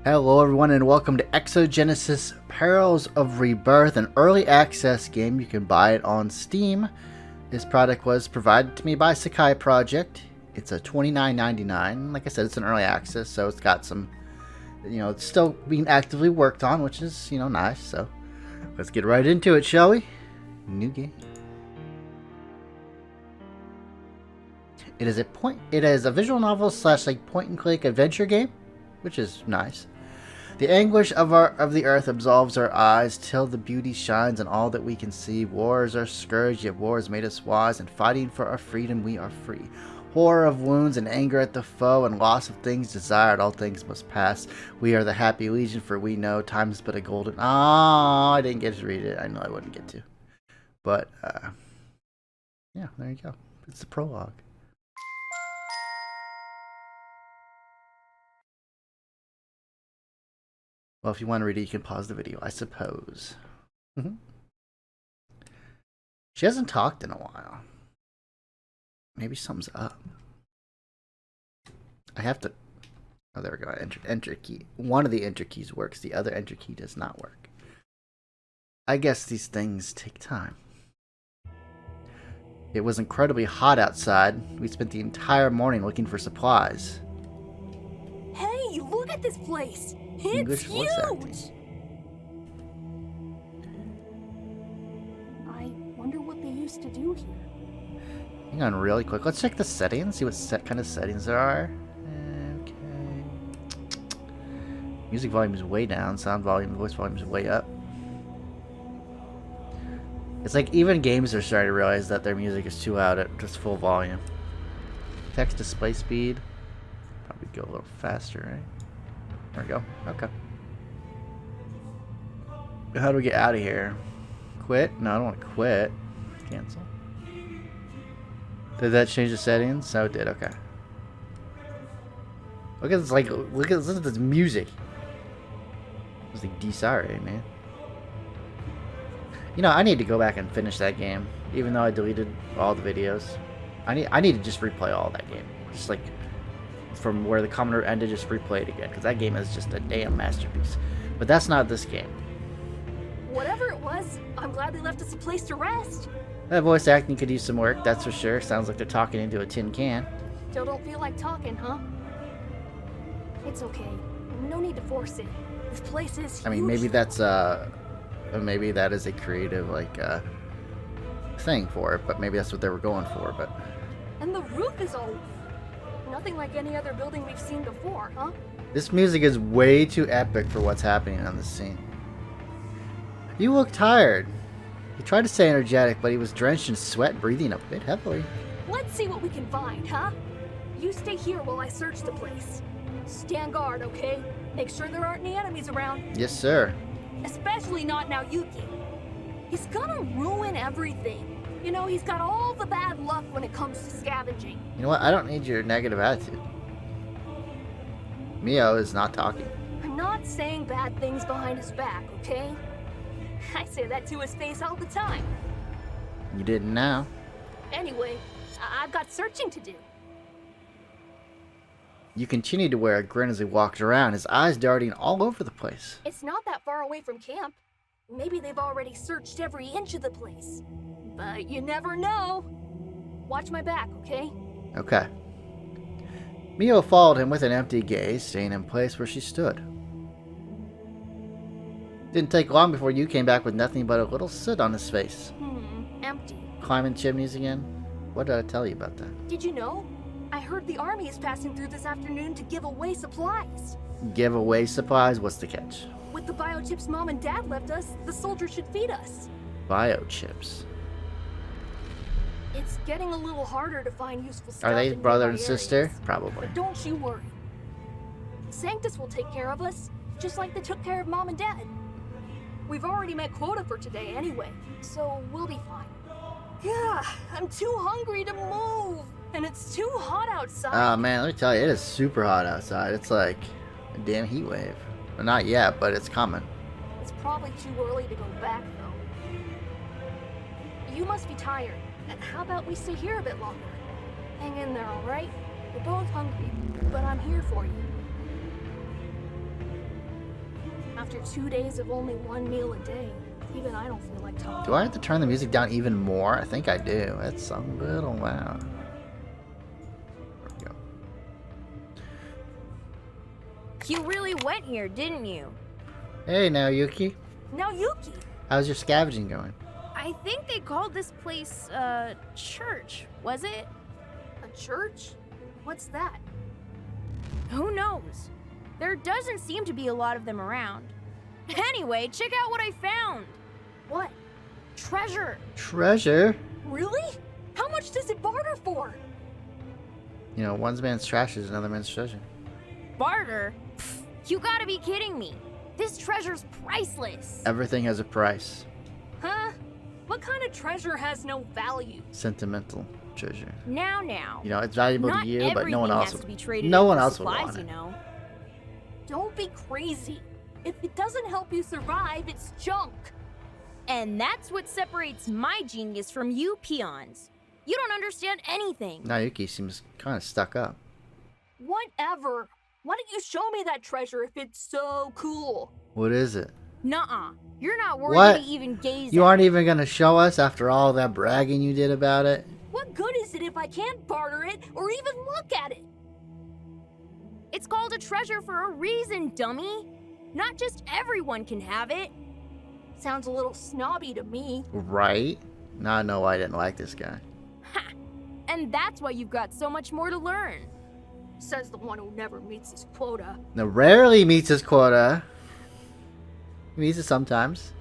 Hello everyone and welcome to Exogenesis Perils of Rebirth, an early access game. You can buy it on Steam. This product was provided to me by Sekai Project. It's a $29.99. Like I said, it's an early access, so it's got some, it's still being actively worked on, which is, nice. So let's get right into it, shall we? New game. It is a visual novel / point and click adventure game, which is nice. The anguish of the earth absolves our eyes till the beauty shines in all that we can see. War is our scourge, yet war has made us wise, and fighting for our freedom we are free. Horror of wounds and anger at the foe, and loss of things desired, all things must pass. We are the happy legion, for we know time is but a golden... I didn't get to read it. I know I wouldn't get to. But, yeah, there you go. It's the prologue. Well, if you want to read it, you can pause the video, I suppose. She hasn't talked in a while. Maybe something's up. I have to... Oh, there we go. Enter key. One of the enter keys works. The other enter key does not work. I guess these things take time. It was incredibly hot outside. We spent the entire morning looking for supplies. Hey, look at this place! It's huge! I wonder what they used to do here. Hang on really quick. Let's check the settings, see what kind of settings there are. Okay. Music volume is way down. Sound volume, voice volume is way up. It's like even games are starting to realize that their music is too loud at just full volume. Text display speed. Probably go a little faster, right? There we go. Okay. How do we get out of here? Quit? No, I don't want to quit. Cancel. Did that change the settings? No, it did. Okay. Look at this. Listen to this music. It's like Desire, man. I need to go back and finish that game, even though I deleted all the videos. I need to just replay all that game. Just like from where the Commodore ended, just replay it again, because that game is just a damn masterpiece. But that's not this game. Whatever it was, I'm glad they left us a place to rest. That voice acting could use some work, that's for sure. Sounds like they're talking into a tin can. Still don't feel like talking, huh? It's okay. No need to force it. This place is huge. I mean, maybe that's maybe that is a creative thing for it, but maybe that's what they were going for. But and the roof is all nothing like any other building we've seen before, huh? This music is way too epic for what's happening on the scene. You look tired. He tried to stay energetic, but he was drenched in sweat, breathing a bit heavily. Let's see what we can find, huh? You stay here while I search the place. Stand guard, okay? Make sure there aren't any enemies around. Yes, sir. Especially not now Yuki. He's gonna ruin everything. He's got all the bad luck when it comes to scavenging. You know what? I don't need your negative attitude. Miho is not talking. I'm not saying bad things behind his back, okay? I say that to his face all the time. You didn't now. Anyway, I've got searching to do. You continued to wear a grin as he walked around, his eyes darting all over the place. It's not that far away from camp. Maybe they've already searched every inch of the place. But you never know. Watch my back, okay? Okay. Miho followed him with an empty gaze, staying in place where she stood. Didn't take long before you came back with nothing but a little soot on his face. Empty. Climbing chimneys again? What did I tell you about that? Did you know? I heard the army is passing through this afternoon to give away supplies. Give away supplies? What's the catch? With the biochips Mom and Dad left us, the soldiers should feed us. Biochips? It's getting a little harder to find useful stuff. Are they in brother nearby and sister? areas. Probably. But don't you worry. Sanctus will take care of us, just like they took care of Mom and Dad. We've already met quota for today anyway, so we'll be fine. Yeah, I'm too hungry to move, and it's too hot outside. Oh man, let me tell you, it is super hot outside. It's like a damn heat wave. Well, not yet, but it's coming. It's probably too early to go back, though. You must be tired. How about we stay here a bit longer? Hang in there, all right? We're both hungry, but I'm here for you. After 2 days of only one meal a day, even I don't feel like talking. Do I have to turn the music down even more? I think I do. It's a little loud. There we go. You really went here, didn't you? Hey now, Yuki. Now, Yuki! How's your scavenging going? I think they called this place, church, was it? A church? What's that? Who knows? There doesn't seem to be a lot of them around. Anyway, check out what I found! What? Treasure! Treasure? Really? How much does it barter for? You know, one man's trash is another man's treasure. Barter? Pfft, you gotta be kidding me. This treasure's priceless. Everything has a price. Huh? What kind of treasure has no value? Sentimental treasure. Now. You know, it's valuable Not to you, but no one everything else has to be would. traded No in one for else would supplies, want you it. know. Don't be crazy. If it doesn't help you survive, it's junk. And that's what separates my genius from you peons. You don't understand anything. Yuki seems kind of stuck up. Whatever. Why don't you show me that treasure if it's so cool? What is it? Nuh-uh. You're not worthy What? to even gaze You at aren't it. even gonna show us after all that bragging you did about it? What good is it if I can't barter it or even look at it? It's called a treasure for a reason, dummy. Not just everyone can have it. Sounds a little snobby to me. Right? Now I know why I didn't like this guy. Ha! And that's why you've got so much more to learn. Says the one who never meets his quota. Now, rarely meets his quota. He meets it sometimes.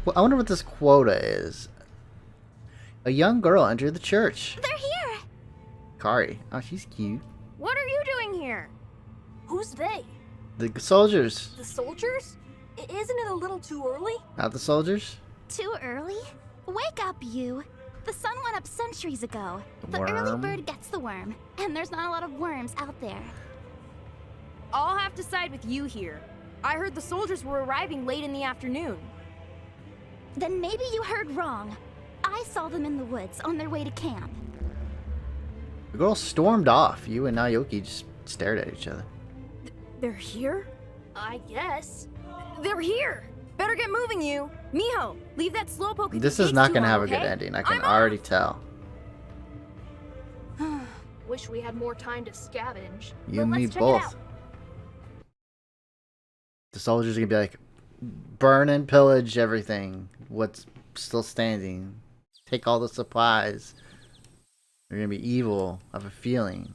Well, I wonder what this quota is. A young girl entered the church. They're here! Kari. Oh, she's cute. What are you doing here? Who's they? The soldiers. The soldiers? Isn't it a little too early? Not the soldiers? Too early? Wake up, you. The sun went up centuries ago. The Worm. early bird gets the worm, and there's not a lot of worms out there. I'll have to side with you here. I heard the soldiers were arriving late in the afternoon. Then maybe you heard wrong. I saw them in the woods on their way to camp. The girl stormed off. You and Naoki just stared at each other. They're here? I guess. They're here! Better get moving, you! Miho, leave that slowpoke at This the is gates not too going to long, have a good okay? ending. I can I'm already off. tell. Wish we had more time to scavenge. You But and me let's check it out. both. The soldiers are going to be like, burn and pillage everything. What's still standing. Take all the supplies. They're going to be evil. I have a feeling.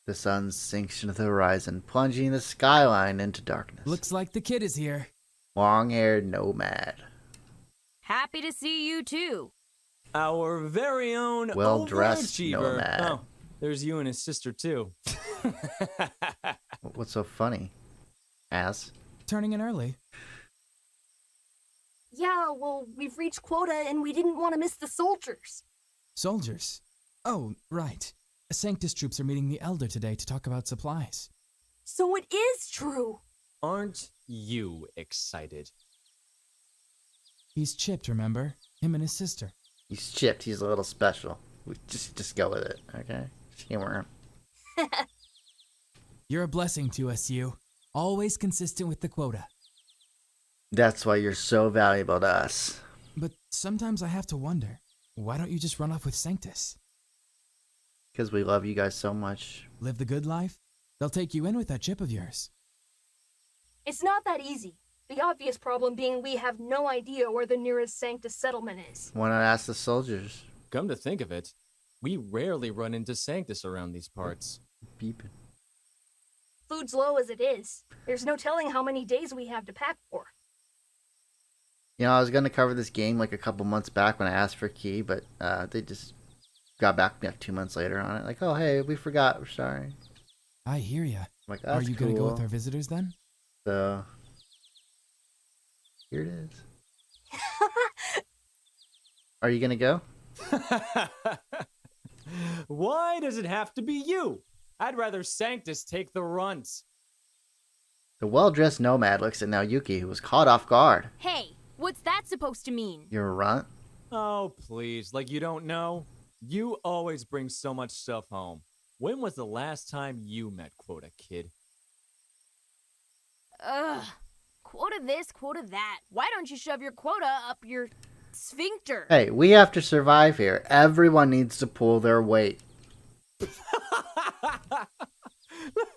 The sun sinks into the horizon, plunging the skyline into darkness. Looks like the kid is here. Long-haired nomad. Happy to see you too. Our very own Well-dressed overachiever. nomad. Oh, there's you and his sister too. What's so funny? Ass. Turning in early. Yeah, well, we've reached quota and we didn't want to miss the soldiers. Soldiers. Oh, right. Sanctus troops are meeting the Elder today to talk about supplies. So it is true. Aren't you excited? He's chipped, remember? Him and his sister. He's chipped. He's a little special. We just go with it, okay? Just humor him. You're a blessing to us, you. Always consistent with the quota. That's why you're so valuable to us. But sometimes I have to wonder, why don't you just run off with Sanctus? Because we love you guys so much. Live the good life? They'll take you in with that chip of yours. It's not that easy. The obvious problem being we have no idea where the nearest Sanctus settlement is. Why not ask the soldiers? Come to think of it, we rarely run into Sanctus around these parts. Beeping. Food's low as it is. There's no telling how many days we have to pack for. You know, I was going to cover this game like a couple months back when I asked for a key, but they just got back to me like 2 months later on it. Like, oh, hey, we forgot. We're sorry. I hear ya. I'm like, Are that's you cool. gonna go with our visitors then? So, here it is. Are you going to go? Why does it have to be you? I'd rather Sanctus take the runt. The well-dressed nomad looks at Naoki, who was caught off guard. Hey, what's that supposed to mean? You're a runt? Oh, please, like you don't know? You always bring so much stuff home. When was the last time you met Quota, kid? Ugh. Quota this, quota that. Why don't you shove your quota up your sphincter? Hey, we have to survive here. Everyone needs to pull their weight. Look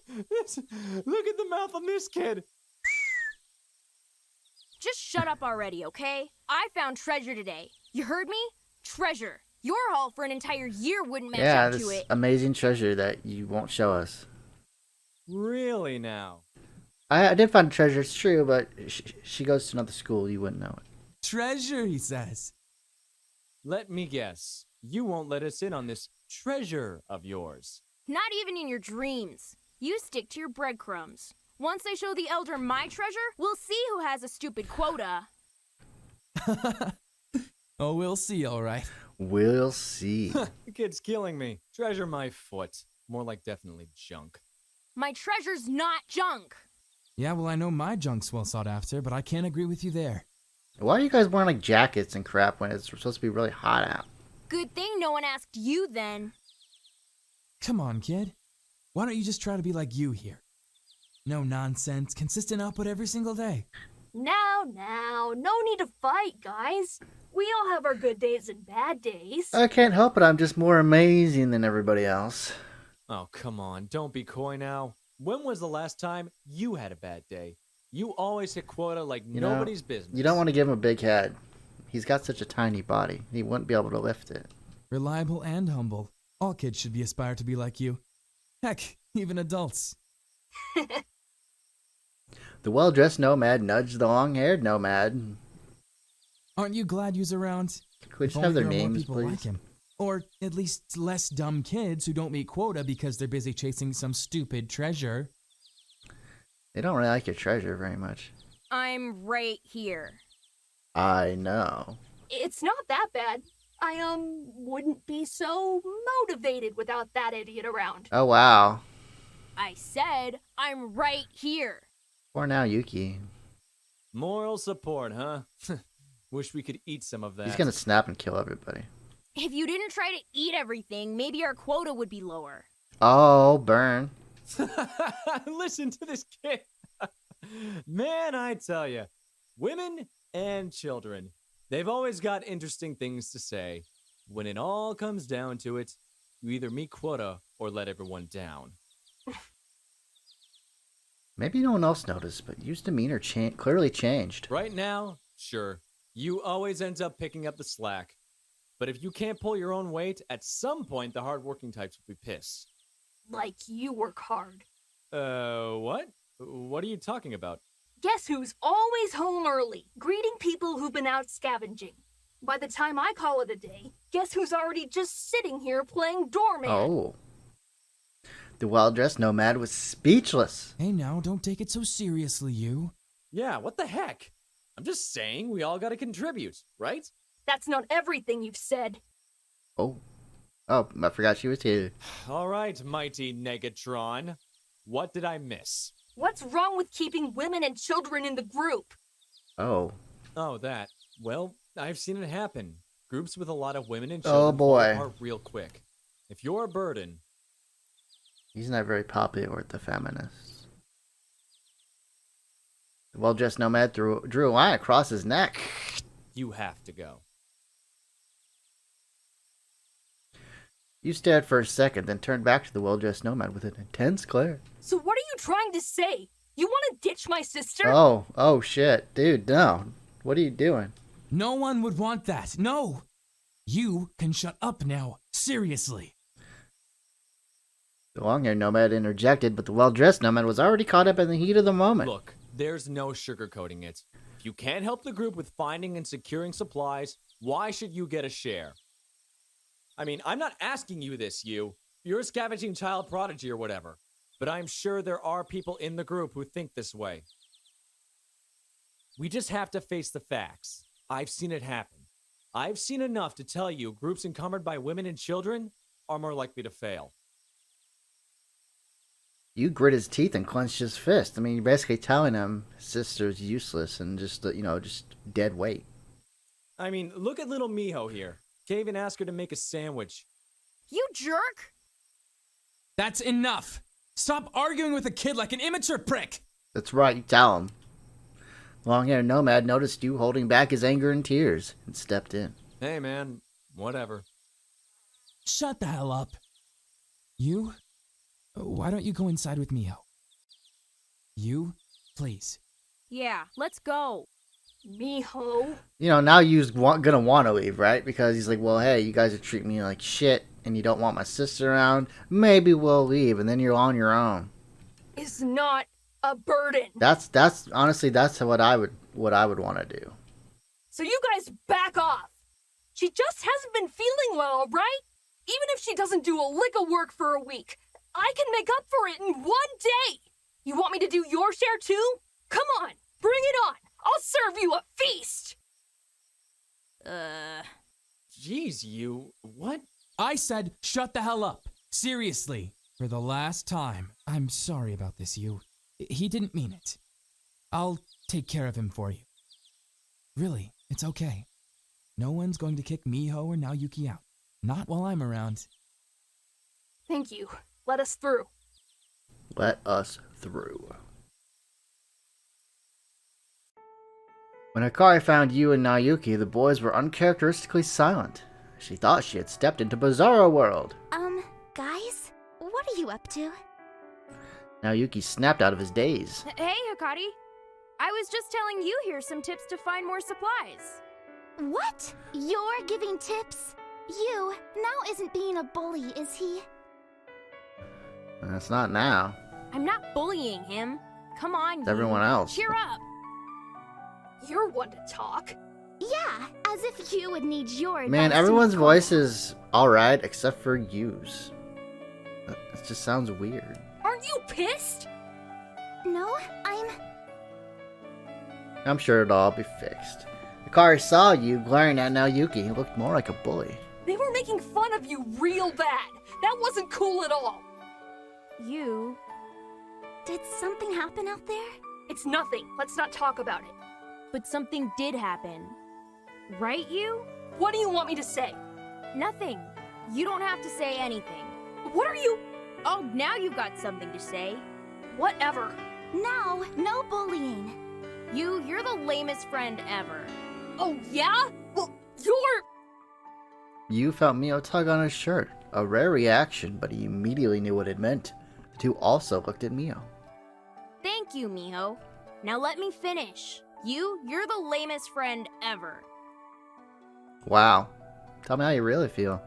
at the mouth on this kid. Just shut up already, okay? I found treasure today. You heard me? Treasure. Your haul for an entire year wouldn't match Yeah, up this to it. amazing treasure that you won't show us. Really now? I did find treasure, it's true, but she goes to another school, you wouldn't know it. Treasure, he says. Let me guess. You won't let us in on this treasure of yours. Not even in your dreams. You stick to your breadcrumbs. Once I show the Elder my treasure, we'll see who has a stupid quota. Oh, we'll see, all right. We'll see. The kid's killing me. Treasure my foot. More like definitely junk. My treasure's not junk. Yeah, well, I know my junk's well sought after, but I can't agree with you there. Why are you guys wearing like jackets and crap when it's supposed to be really hot out? Good thing no one asked you then. Come on, kid. Why don't you just try to be like you here? No nonsense, consistent output every single day. Now, no need to fight, guys. We all have our good days and bad days. I can't help it, I'm just more amazing than everybody else. Oh, come on. Don't be coy now. When was the last time you had a bad day? You always hit quota like nobody's business. You don't want to give him a big head. He's got such a tiny body. He wouldn't be able to lift it. Reliable and humble. All kids should be aspire to be like you. Heck, even adults. The well-dressed nomad nudged the long-haired nomad. Aren't you glad you's around? Could we If just have only their there were more names, people please? like him. Or at least less dumb kids who don't meet quota because they're busy chasing some stupid treasure. They don't really like your treasure very much. I'm right here. I know. It's not that bad. I, wouldn't be so motivated without that idiot around. Oh, wow. I said I'm right here. For now, Yuki. Moral support, huh? Wish we could eat some of that. He's gonna snap and kill everybody. If you didn't try to eat everything, maybe our quota would be lower. Oh, burn. Listen to this kid. Man, I tell you, women and children, they've always got interesting things to say. When it all comes down to it, you either meet quota or let everyone down. Maybe no one else noticed, but Yu's demeanor clearly changed. Right now, sure, you always end up picking up the slack. But if you can't pull your own weight, at some point the hardworking types will be pissed. Like you work hard. What? What are you talking about? Guess who's always home early, greeting people who've been out scavenging. By the time I call it a day, guess who's already just sitting here playing doorman? Oh. The well-dressed nomad was speechless. Hey now, don't take it so seriously, you. Yeah, what the heck? I'm just saying we all gotta contribute, right? That's not everything you've said. Oh. Oh, I forgot she was here. All right, mighty Negatron. What did I miss? What's wrong with keeping women and children in the group? Oh. Oh, that. Well, I've seen it happen. Groups with a lot of women and Oh, children fall boy. apart real quick. If you're a burden, He's not very popular with the feminists. The well-dressed nomad drew a line across his neck. you have to go. You stared for a second, then turned back to the well-dressed nomad with an intense glare. So what are you trying to say? You want to ditch my sister? Oh shit. Dude, no. What are you doing? No one would want that. No! You can shut up now. Seriously. The long-haired nomad interjected, but the well-dressed nomad was already caught up in the heat of the moment. Look, there's no sugarcoating it. If you can't help the group with finding and securing supplies, why should you get a share? I mean, I'm not asking you this, you. You're a scavenging child prodigy or whatever. But I'm sure there are people in the group who think this way. We just have to face the facts. I've seen it happen. I've seen enough to tell you groups encumbered by women and children are more likely to fail. You grit his teeth and clenched his fist. I mean, you're basically telling him his sister's useless and just dead weight. I mean, look at little Miho here. Can't even ask her to make a sandwich. You jerk! That's enough! Stop arguing with a kid like an immature prick! That's right, you tell him. Long-haired nomad noticed you holding back his anger and tears and stepped in. Hey, man. Whatever. Shut the hell up. You? Why don't you go inside with Miho? You? Please. Yeah, let's go. Miho. You know, now you's gonna want to leave, right? Because he's like, well, hey, you guys are treating me like shit, and you don't want my sister around. Maybe we'll leave, and then you're on your own. Is not a burden. That's honestly, that's what I would want to do. So you guys back off. She just hasn't been feeling well, right? Even if she doesn't do a lick of work for a week, I can make up for it in 1 day. You want me to do your share too? Come on, bring it on. I'll serve you a feast. Jeez, you. What? I said shut the hell up. Seriously. For the last time. I'm sorry about this, you. He didn't mean it. I'll take care of him for you. Really, it's okay. No one's going to kick Miho or Naoyuki out. Not while I'm around. Thank you. Let us through. Let us through. When Hikari found you and Naoyuki, the boys were uncharacteristically silent. She thought she had stepped into Bizarro World. Guys? What are you up to? Naoyuki snapped out of his daze. Hey, Hikari. I was just telling you here some tips to find more supplies. What? You're giving tips? You now isn't being a bully, is he? That's not now. I'm not bullying him. Come on, It's everyone else. Cheer up. You're one to talk. Yeah, as if you would need your advice. Man, to everyone's make voice is alright except for Yu's. It just sounds weird. Aren't you pissed? No, I'm sure it'll all be fixed. Hikari saw you glaring at Naoyuki. He looked more like a bully. They were making fun of you real bad. That wasn't cool at all. You. Did something happen out there? It's nothing. Let's not talk about it. But something did happen. Right, you? What do you want me to say? Nothing. You don't have to say anything. What are you? Oh, now you've got something to say. Whatever. No bullying. You're the lamest friend ever. Oh, yeah? Well, you're... You felt Miho tug on his shirt. A rare reaction, but he immediately knew what it meant. The two also looked at Miho. Thank you, Miho. Now let me finish. You're the lamest friend ever. Wow. Tell me how you really feel.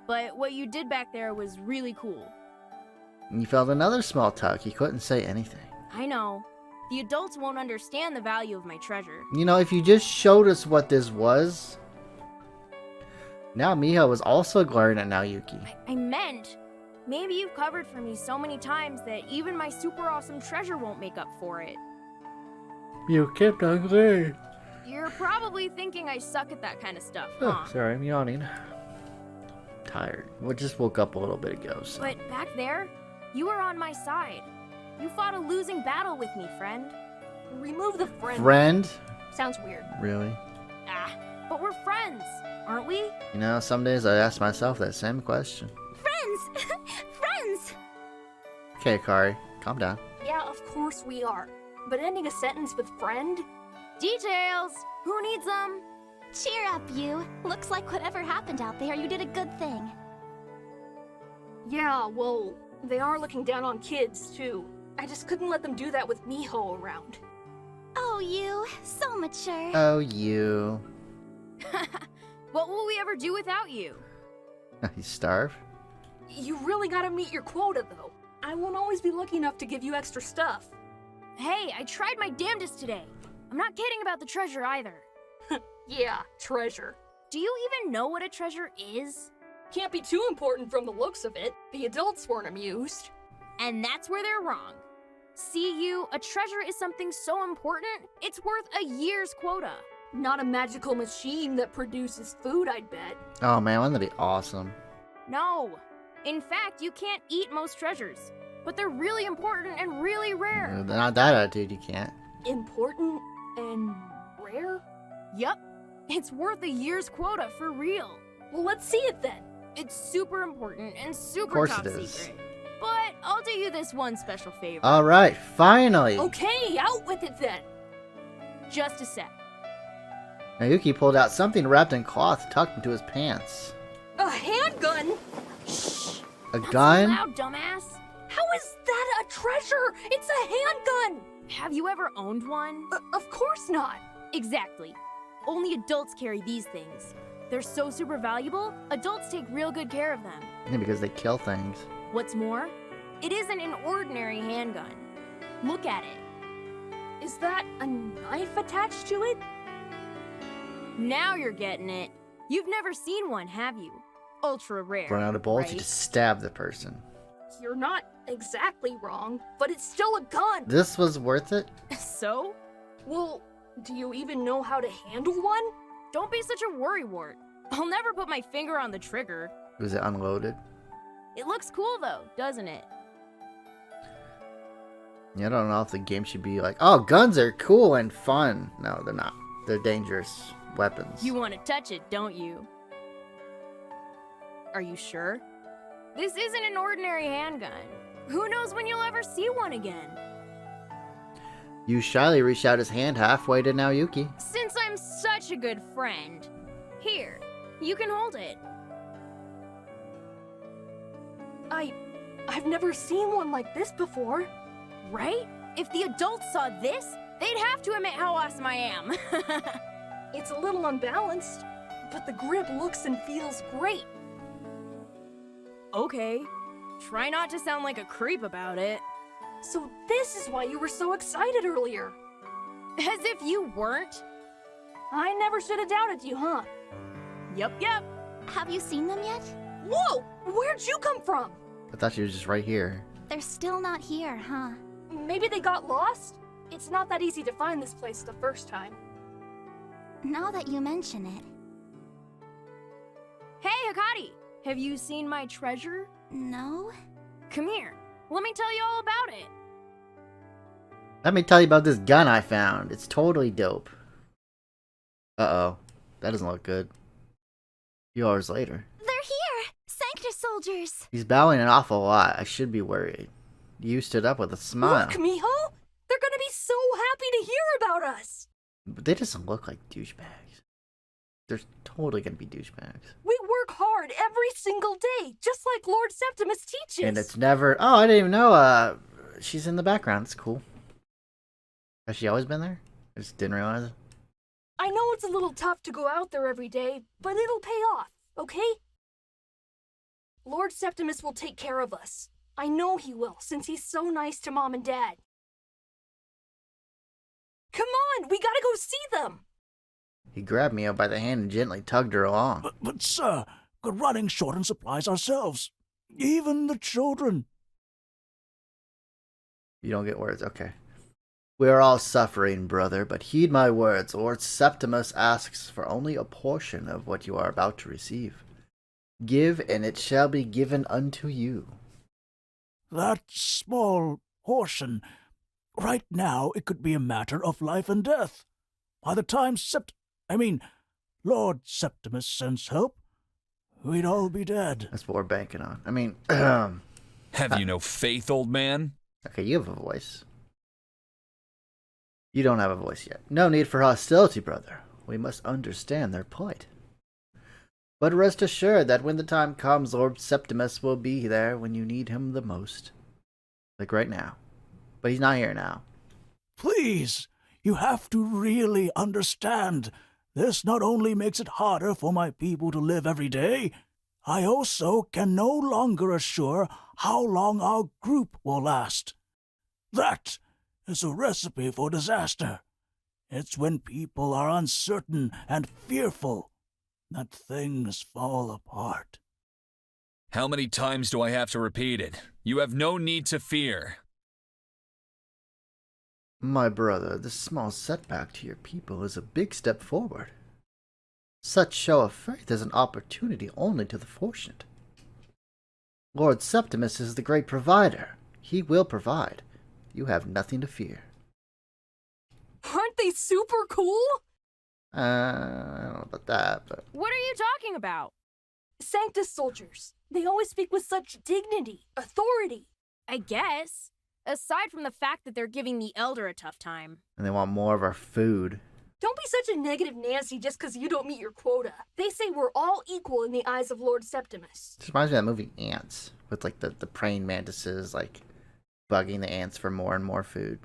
But what you did back there was really cool. And you felt another small tug. He couldn't say anything. I know. The adults won't understand the value of my treasure. You know, if you just showed us what this was... Now Miho was also glaring at Naoyuki. I meant, maybe you've covered for me so many times that even my super awesome treasure won't make up for it. You kept on glaring. You're probably thinking I suck at that kind of stuff, Oh, huh? sorry, I'm yawning. Tired. We just woke up a little bit ago, so... But back there, you were on my side. You fought a losing battle with me, friend. Remove the friend. Friend? Sounds weird. Really? But we're friends, aren't we? You know, some days I ask myself that same question. Friends! Friends! Okay, Hikari, calm down. Yeah, of course we are. But ending a sentence with friend? Details! Who needs them? Cheer up, you. Looks like whatever happened out there, you did a good thing. Yeah, well, they are looking down on kids, too. I just couldn't let them do that with Miho around. Oh, you. So mature. Oh, you. What will we ever do without you? You starve? You really gotta meet your quota, though. I won't always be lucky enough to give you extra stuff. Hey, I tried my damnedest today. I'm not kidding about the treasure either. Yeah, treasure. Do you even know what a treasure is? Can't be too important from the looks of it. The adults weren't amused. And that's where they're wrong. See, a treasure is something so important, it's worth a year's quota. Not a magical machine that produces food, I'd bet. Oh man, wouldn't that be awesome? No. In fact, you can't eat most treasures. But they're really important and really rare. Not that attitude, you can't. Important and rare? Yup. It's worth a year's quota for real. Well, let's see it then. It's super important and super course top it is. secret. But I'll do you this one special favor. Alright, finally! Okay, out with it then. Just a sec. Naoki pulled out something wrapped in cloth tucked into his pants. A handgun? Shh. A Not gun? so loud, dumbass. How is that a treasure? It's a handgun! Have you ever owned one? Of course not. Exactly. Only adults carry these things. They're so super valuable, adults take real good care of them. Yeah, because they kill things. What's more, it isn't an ordinary handgun. Look at it. Is that a knife attached to it? Now you're getting it. You've never seen one, have you? Ultra rare. Run out of bullets, right? you just stab the person. You're not exactly wrong, but it's still a gun. This was worth it? So? Well, do you even know how to handle one? Don't be such a worrywart. I'll never put my finger on the trigger. Was it unloaded? It looks cool though, doesn't it? Yeah, I don't know if the game should be like, oh, guns are cool and fun. No, they're not. They're dangerous weapons. You want to touch it, don't you? Are you sure? This isn't an ordinary handgun. Who knows when you'll ever see one again? You shyly reached out his hand halfway to Naoki. Since I'm such a good friend, here, you can hold it. I've never seen one like this before. Right? If the adults saw this, they'd have to admit how awesome I am. It's a little unbalanced, but the grip looks and feels great. Okay. Try not to sound like a creep about it. So this is why you were so excited earlier. As if you weren't. I never should have doubted you, huh? Yep. Have you seen them yet? Whoa! Where'd you come from? I thought she was just right here. They're still not here, huh? Maybe they got lost? It's not that easy to find this place the first time. Now that you mention it. Hey, Hakari! Have you seen my treasure? No? Come here. Let me tell you all about it. Let me tell you about this gun I found. It's totally dope. Uh-oh. That doesn't look good. A few hours later. They're here! Sanctus soldiers! He's bowing an awful lot. I should be worried. You stood up with a smile. Look, Miho! They're gonna be so happy to hear about us! But they just look like douchebags. They're totally gonna be douchebags. We work hard every single day, just like Lord Septimus teaches. And it's never... Oh, I didn't even know, she's in the background. It's cool. Has she always been there? I just didn't realize it. I know it's a little tough to go out there every day, but it'll pay off, okay? Lord Septimus will take care of us. I know he will, since he's so nice to Mom and Dad. Come on, we gotta go see them! He grabbed Mio by the hand and gently tugged her along. But sir, we're running short on supplies ourselves. Even the children. You don't get words, okay. We are all suffering, brother, but heed my words. Lord Septimus asks for only a portion of what you are about to receive. Give, and it shall be given unto you. That small portion. Right now, it could be a matter of life and death. By the time Lord Septimus sends help, we'd all be dead. That's what we're banking on. I mean, Have you no faith, old man? okay, you have a voice. You don't have a voice yet. No need for hostility, brother. We must understand their plight. But rest assured that when the time comes, Lord Septimus will be there when you need him the most. Like right now. But he's not here now. Please, you have to really understand. This not only makes it harder for my people to live every day, I also can no longer assure how long our group will last. That is a recipe for disaster. It's when people are uncertain and fearful that things fall apart. How many times do I have to repeat it? You have no need to fear. My brother, this small setback to your people is a big step forward. Such show of faith is an opportunity only to the fortunate. Lord Septimus is the great provider. He will provide. You have nothing to fear. Aren't they super cool? I don't know about that, but... What are you talking about? Sanctus soldiers. They always speak with such dignity, authority. I guess. Aside from the fact that they're giving the Elder a tough time. And they want more of our food. Don't be such a negative Nancy just because you don't meet your quota. They say we're all equal in the eyes of Lord Septimus. This reminds me of that movie Ants, with like the praying mantises like bugging the ants for more and more food.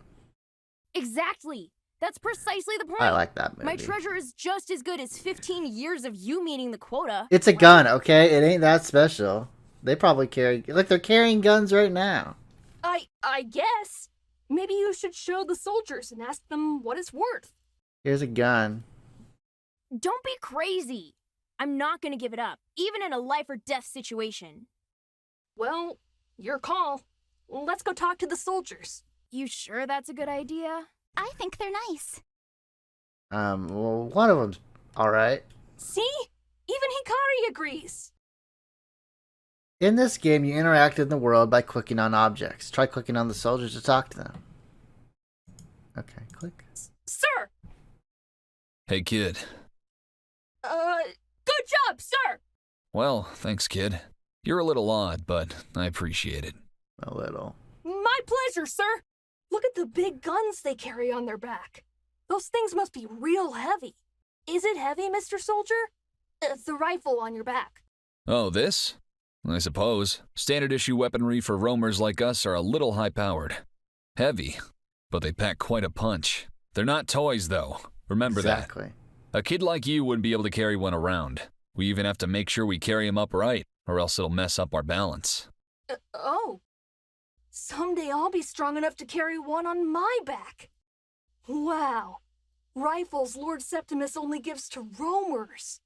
Exactly. That's precisely the point. I like that movie. My treasure is just as good as 15 years of you meeting the quota. It's a gun, okay? It ain't that special. They probably carry... Look, they're carrying guns right now. I guess. Maybe you should show the soldiers and ask them what it's worth. Here's a gun. Don't be crazy. I'm not gonna give it up, even in a life or death situation. Well, your call. Let's go talk to the soldiers. You sure that's a good idea? I think they're nice. Well, one of them's alright. See? Even Hikari agrees. In this game, you interact in the world by clicking on objects. Try clicking on the soldiers to talk to them. Okay, click. Sir! Hey, kid. Good job, sir! Well, thanks, kid. You're a little odd, but I appreciate it. A little. My pleasure, sir! Look at the big guns they carry on their back. Those things must be real heavy. Is it heavy, Mr. Soldier? The rifle on your back. Oh, this? I suppose. Standard issue weaponry for roamers like us are a little high-powered. Heavy, but they pack quite a punch. They're not toys, though. Remember Exactly. that. A kid like you wouldn't be able to carry one around. We even have to make sure we carry him upright, or else it'll mess up our balance. Oh. Someday I'll be strong enough to carry one on my back. Wow. Rifles Lord Septimus only gives to roamers.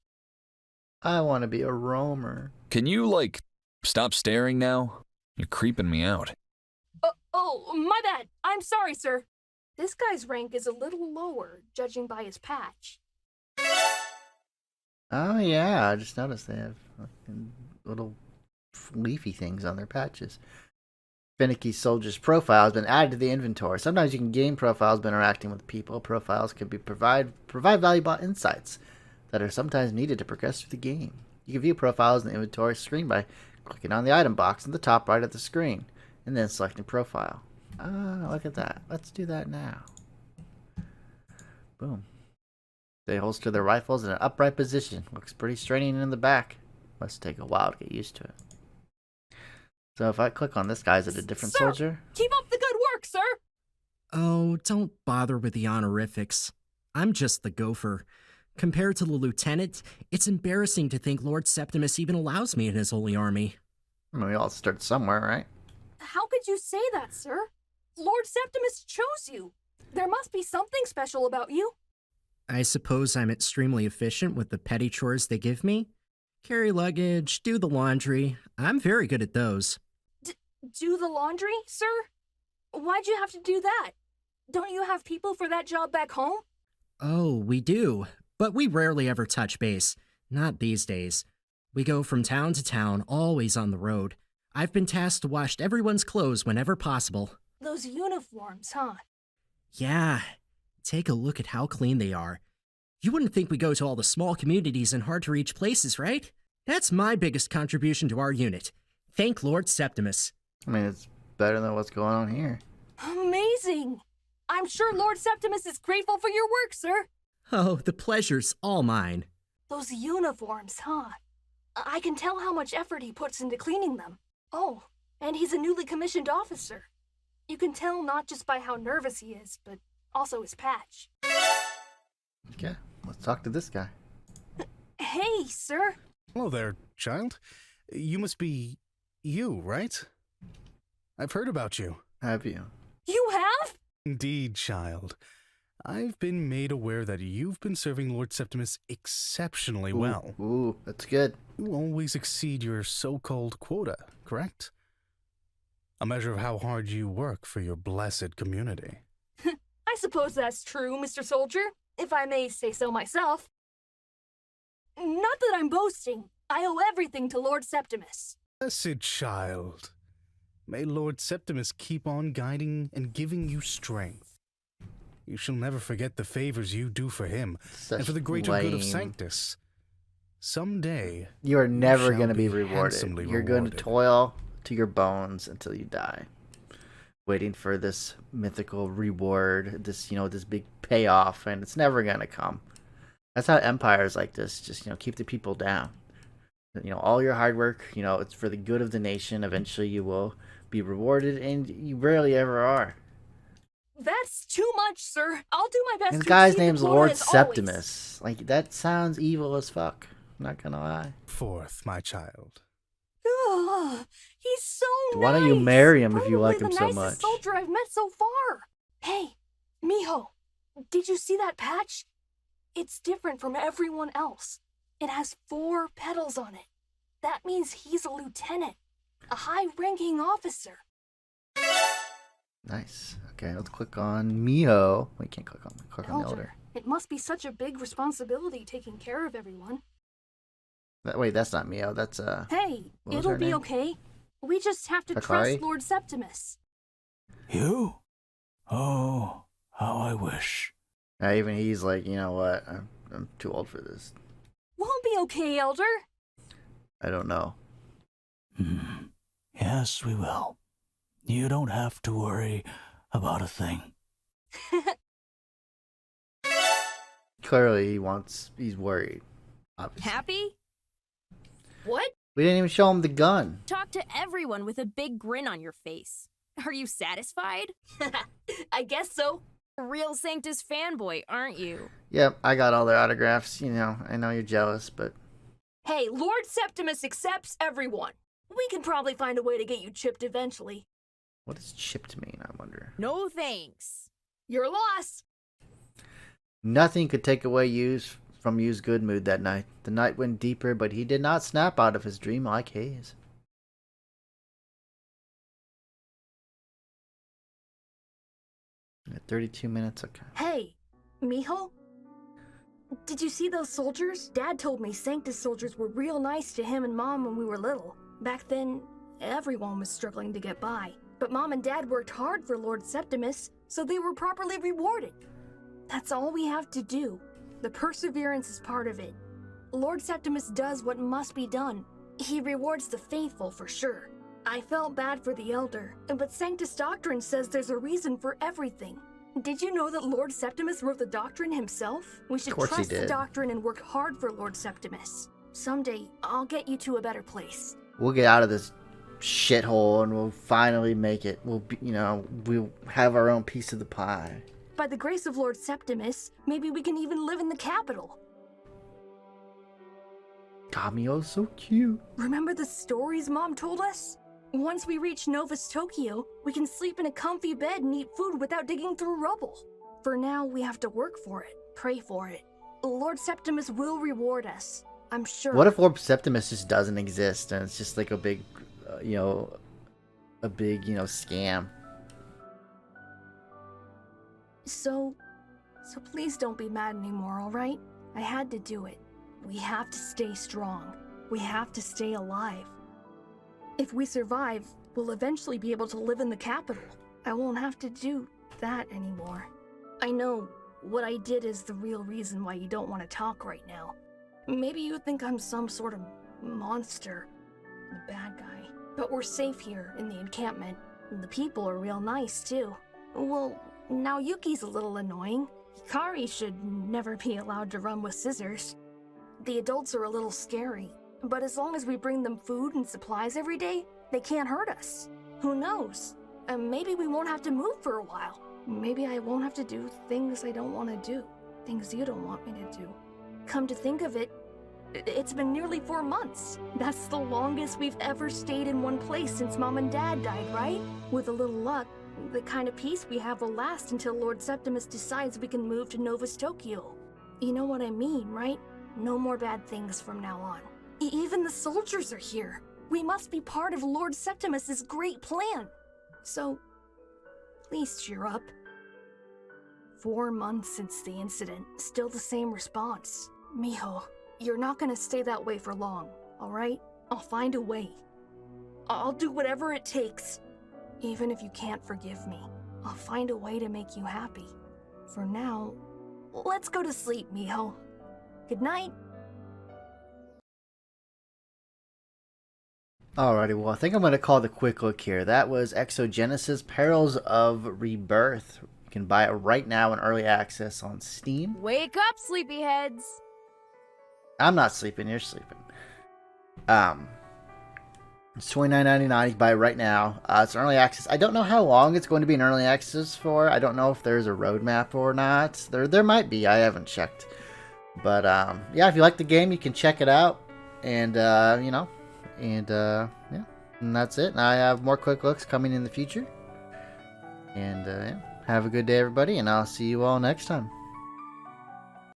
I want to be a roamer. Can you, stop staring now? You're creeping me out. Oh, my bad. I'm sorry, sir. This guy's rank is a little lower, judging by his patch. Oh, yeah. I just noticed they have fucking little leafy things on their patches. Finicky Soldier's profile has been added to the inventory. Sometimes you can gain profiles by interacting with people. Profiles can provide valuable insights that are sometimes needed to progress through the game. You can view profiles in the inventory screen by clicking on the item box in the top right of the screen, and then selecting profile. Ah, look at that. Let's do that now. Boom. They holster their rifles in an upright position. Looks pretty straining in the back. Must take a while to get used to it. So if I click on this guy, is it a different Sir, soldier? Keep up the good work, sir! Oh, don't bother with the honorifics. I'm just the gopher. Compared to the lieutenant, it's embarrassing to think Lord Septimus even allows me in his holy army. I mean, we all start somewhere, right? How could you say that, sir? Lord Septimus chose you. There must be something special about you. I suppose I'm extremely efficient with the petty chores they give me. Carry luggage, do the laundry. I'm very good at those. Do the laundry, sir? Why'd you have to do that? Don't you have people for that job back home? Oh, we do. But we rarely ever touch base. Not these days. We go from town to town, always on the road. I've been tasked to wash everyone's clothes whenever possible. Those uniforms, huh? Yeah. Take a look at how clean they are. You wouldn't think we go to all the small communities and hard-to-reach places, right? That's my biggest contribution to our unit. Thank Lord Septimus. I mean, it's better than what's going on here. Amazing! I'm sure Lord Septimus is grateful for your work, sir. Oh, the pleasure's all mine. Those uniforms, huh? I can tell how much effort he puts into cleaning them. Oh, and he's a newly commissioned officer. You can tell not just by how nervous he is, but also his patch. Okay, let's talk to this guy. Hey, sir. Hello there, child. You must be you, right? I've heard about you. Have you? You have? Indeed, child. I've been made aware that you've been serving Lord Septimus exceptionally well. Ooh, that's good. You always exceed your so-called quota, correct? A measure of how hard you work for your blessed community. I suppose that's true, Mr. Soldier, if I may say so myself. Not that I'm boasting. I owe everything to Lord Septimus. Blessed child. May Lord Septimus keep on guiding and giving you strength. You shall never forget the favors you do for him and for the greater good of lame. Sanctus. Someday, You are never shall going to be be rewarded. handsomely You're going to rewarded. toil to your bones until you die. waiting for this mythical reward, this, this big payoff, and it's never gonna come. That's how empires like this just, keep the people down. All your hard work, it's for the good of the nation. Eventually you will be rewarded, and you rarely ever are. That's too much, sir. I'll do my best. And the to guy's exceed the name's quota Lord as Septimus. Like, that sounds evil as fuck. I'm not gonna lie. Forth, my child. Ugh, he's so Why don't you marry him if you Probably like him the so nicest much? soldier I've met so far. Hey, Miho, did you see that patch? It's different from everyone else. It has 4 petals on it. That means he's a lieutenant, a high-ranking officer. Nice. Okay, let's click on Miho. We can't click on the Elder. It must be such a big responsibility taking care of everyone. Wait, that's not Miho. That's Hey, what was it'll her be name? okay. We just have to Sakai? trust Lord Septimus. You? Oh, how I wish. Even he's like, you know what? I'm too old for this. We'll be okay, Elder. I don't know. Yes, we will. You don't have to worry about a thing. Clearly, he's worried. Obviously. Happy? What? We didn't even show him the gun. Talk to everyone with a big grin on your face. Are you satisfied? I guess so. A real Sanctus fanboy, aren't you? Yep, I got all their autographs. I know you're jealous, but Hey, Lord Septimus accepts everyone. We can probably find a way to get you chipped eventually. what does chipped mean, I wonder? No thanks. Your loss. Nothing could take away from Yu's good mood that night. The night went deeper, but he did not snap out of his dream-like haze. At 32 minutes, okay. Hey, Miho? Did you see those soldiers? Dad told me Sanctus soldiers were real nice to him and Mom when we were little. Back then, everyone was struggling to get by. But Mom and Dad worked hard for Lord Septimus, so they were properly rewarded. That's all we have to do. The perseverance is part of it. Lord Septimus does what must be done. He rewards the faithful for sure. I felt bad for the Elder, but Sanctus Doctrine says there's a reason for everything. Did you know that Lord Septimus wrote the doctrine himself? We should trust the doctrine and work hard for Lord Septimus. Someday, I'll get you to a better place. We'll get out of this shithole and we'll finally make it. We'll have our own piece of the pie. By the grace of Lord Septimus, maybe we can even live in the capital. Kamio's so cute. Remember the stories Mom told us? Once we reach Novus Tokyo, we can sleep in a comfy bed and eat food without digging through rubble. For now, we have to work for it, pray for it. Lord Septimus will reward us, I'm sure. What if Lord Septimus just doesn't exist and it's just like a big, scam? So please don't be mad anymore, alright? I had to do it. We have to stay strong. We have to stay alive. If we survive, we'll eventually be able to live in the capital. I won't have to do that anymore. I know what I did is the real reason why you don't want to talk right now. Maybe you think I'm some sort of monster, a bad guy. But we're safe here in the encampment. And the people are real nice, too. Well, now Yuki's a little annoying. Hikari should never be allowed to run with scissors. The adults are a little scary. But as long as we bring them food and supplies every day, they can't hurt us. Who knows? Maybe we won't have to move for a while. Maybe I won't have to do things I don't want to do. Things you don't want me to do. Come to think of it, it's been nearly 4 months. That's the longest we've ever stayed in one place since Mom and Dad died, right? With a little luck, the kind of peace we have will last until Lord Septimus decides we can move to Novus Tokyo. You know what I mean, right? No more bad things from now on. Even the soldiers are here. We must be part of Lord Septimus's great plan. So, please cheer up. 4 months since the incident, still the same response. Miho, you're not gonna stay that way for long, alright? I'll find a way. I'll do whatever it takes. Even if you can't forgive me, I'll find a way to make you happy. For now, let's go to sleep, Miho. Good night. Alrighty, well, I think I'm going to call the quick look here. That was Exogenesis Perils of Rebirth. You can buy it right now in early access on Steam. Wake up, sleepyheads! I'm not sleeping, you're sleeping. It's $29.99. You can buy it right now. It's early access. I don't know how long it's going to be in early access for. I don't know if there's a roadmap or not. There might be. I haven't checked. But yeah, if you like the game, you can check it out. And yeah, and that's it. And I have more quick looks coming in the future. And yeah, have a good day, everybody, and I'll see you all next time.